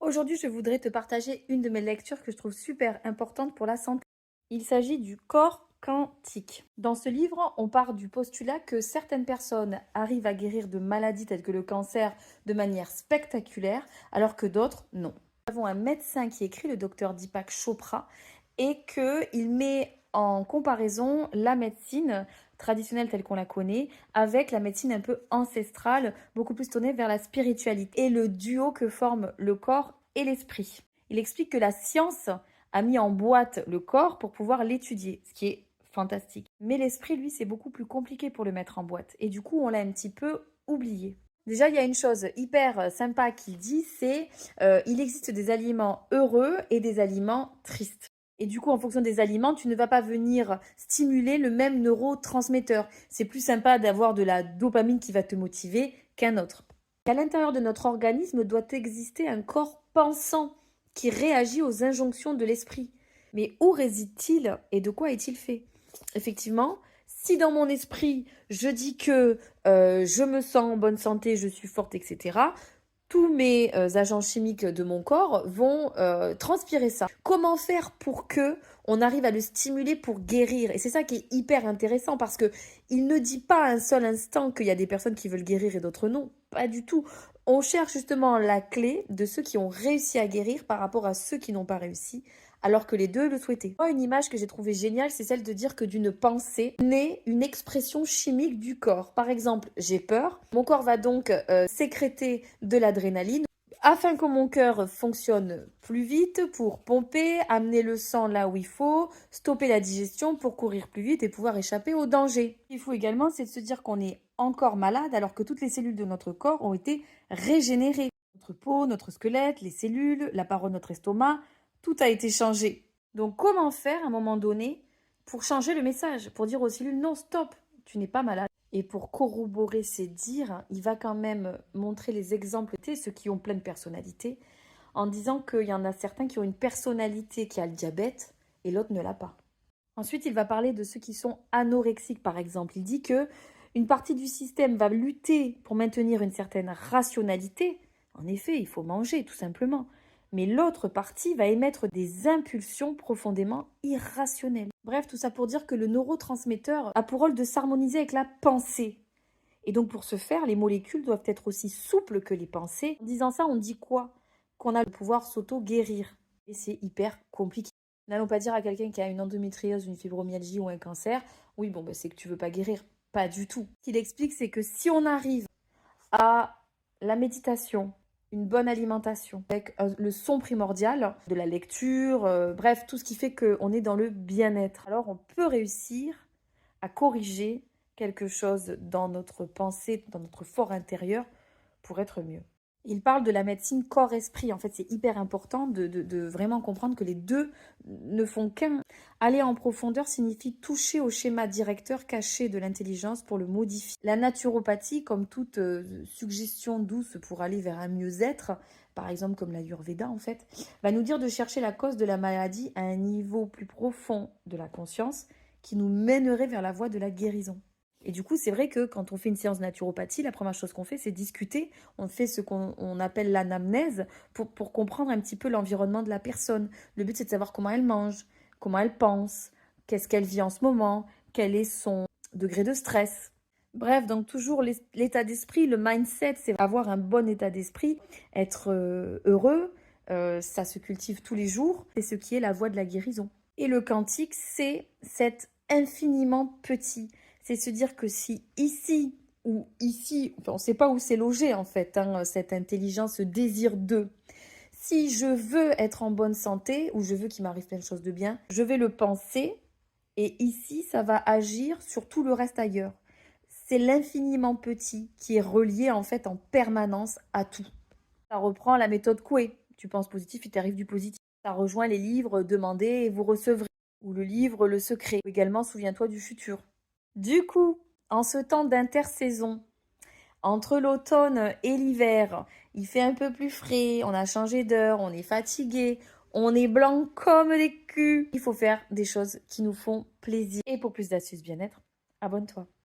Aujourd'hui, je voudrais te partager une de mes lectures que je trouve super importante pour la santé. Il s'agit du corps quantique. Dans ce livre, on part du postulat que certaines personnes arrivent à guérir de maladies telles que le cancer de manière spectaculaire, alors que d'autres, non. Nous avons un médecin qui écrit, le docteur Deepak Chopra, et qu'il met en comparaison la médecine traditionnelle telle qu'on la connaît avec la médecine un peu ancestrale, beaucoup plus tournée vers la spiritualité et le duo que forment le corps et l'esprit. Il explique que la science a mis en boîte le corps pour pouvoir l'étudier, ce qui est fantastique. Mais l'esprit, lui, c'est beaucoup plus compliqué pour le mettre en boîte. Et du coup, on l'a un petit peu oublié. Déjà, il y a une chose hyper sympa qu'il dit, c'est il existe des aliments heureux et des aliments tristes. Et du coup, en fonction des aliments, tu ne vas pas venir stimuler le même neurotransmetteur. C'est plus sympa d'avoir de la dopamine qui va te motiver qu'un autre. À l'intérieur de notre organisme doit exister un corps pensant qui réagit aux injonctions de l'esprit. Mais où réside-t-il et de quoi est-il fait? Effectivement, si dans mon esprit, je dis que je me sens en bonne santé, je suis forte, etc., tous mes agents chimiques de mon corps vont transpirer ça. Comment faire pour que on arrive à le stimuler pour guérir? Et c'est ça qui est hyper intéressant parce que il ne dit pas à un seul instant qu'il y a des personnes qui veulent guérir et d'autres non. Pas du tout. On cherche justement la clé de ceux qui ont réussi à guérir par rapport à ceux qui n'ont pas réussi, alors que les deux le souhaitaient. Moi, une image que j'ai trouvée géniale, c'est celle de dire que d'une pensée naît une expression chimique du corps. Par exemple, j'ai peur. Mon corps va donc sécréter de l'adrénaline afin que mon cœur fonctionne plus vite pour pomper, amener le sang là où il faut, stopper la digestion pour courir plus vite et pouvoir échapper au danger. Ce qu'il faut également, c'est de se dire qu'on est encore malade alors que toutes les cellules de notre corps ont été régénérées. Notre peau, notre squelette, les cellules, la paroi de notre estomac, tout a été changé. Donc comment faire à un moment donné pour changer le message, pour dire aux cellules non, stop, tu n'es pas malade. Et pour corroborer ces dires, il va quand même montrer les exemples de ceux qui ont pleine personnalité, en disant qu'il y en a certains qui ont une personnalité qui a le diabète et l'autre ne l'a pas. Ensuite, il va parler de ceux qui sont anorexiques, par exemple. Il dit que une partie du système va lutter pour maintenir une certaine rationalité. En effet, il faut manger, tout simplement. Mais l'autre partie va émettre des impulsions profondément irrationnelles. Bref, tout ça pour dire que le neurotransmetteur a pour rôle de s'harmoniser avec la pensée. Et donc pour ce faire, les molécules doivent être aussi souples que les pensées. En disant ça, on dit quoi? Qu'on a le pouvoir s'auto-guérir. Et c'est hyper compliqué. N'allons pas dire à quelqu'un qui a une endométriose, une fibromyalgie ou un cancer, oui, bon, c'est que tu veux pas guérir. Pas du tout. Ce qu'il explique, c'est que si on arrive à la méditation, une bonne alimentation, avec le son primordial, de la lecture, bref, tout ce qui fait qu'on est dans le bien-être, alors on peut réussir à corriger quelque chose dans notre pensée, dans notre fort intérieur, pour être mieux. Il parle de la médecine corps-esprit. En fait, c'est hyper important de vraiment comprendre que les deux ne font qu'un. Aller en profondeur signifie toucher au schéma directeur caché de l'intelligence pour le modifier. La naturopathie, comme toute suggestion douce pour aller vers un mieux-être, par exemple comme l'Ayurveda en fait, va nous dire de chercher la cause de la maladie à un niveau plus profond de la conscience qui nous mènerait vers la voie de la guérison. Et du coup, c'est vrai que quand on fait une séance de naturopathie, la première chose qu'on fait, c'est discuter. On fait ce qu'on appelle l'anamnèse pour comprendre un petit peu l'environnement de la personne. Le but, c'est de savoir comment elle mange, comment elle pense, qu'est-ce qu'elle vit en ce moment, quel est son degré de stress. Bref, donc toujours l'état d'esprit, le mindset, c'est avoir un bon état d'esprit, être heureux, ça se cultive tous les jours. C'est ce qui est la voie de la guérison. Et le quantique, c'est cet infiniment petit. C'est se dire que si ici ou ici, enfin, on ne sait pas où c'est logé en fait, cette intelligence, ce désir d'eux. Si je veux être en bonne santé ou je veux qu'il m'arrive plein de choses de bien, je vais le penser et ici, ça va agir sur tout le reste ailleurs. C'est l'infiniment petit qui est relié en fait en permanence à tout. Ça reprend la méthode Coué. Tu penses positif, il t'arrive du positif. Ça rejoint les livres Demandez et vous recevrez ou le livre Le Secret. Également, Souviens-toi du futur. Du coup, en ce temps d'intersaison, entre l'automne et l'hiver, il fait un peu plus frais, on a changé d'heure, on est fatigué, on est blanc comme des culs. Il faut faire des choses qui nous font plaisir. Et pour plus d'astuces bien-être, abonne-toi.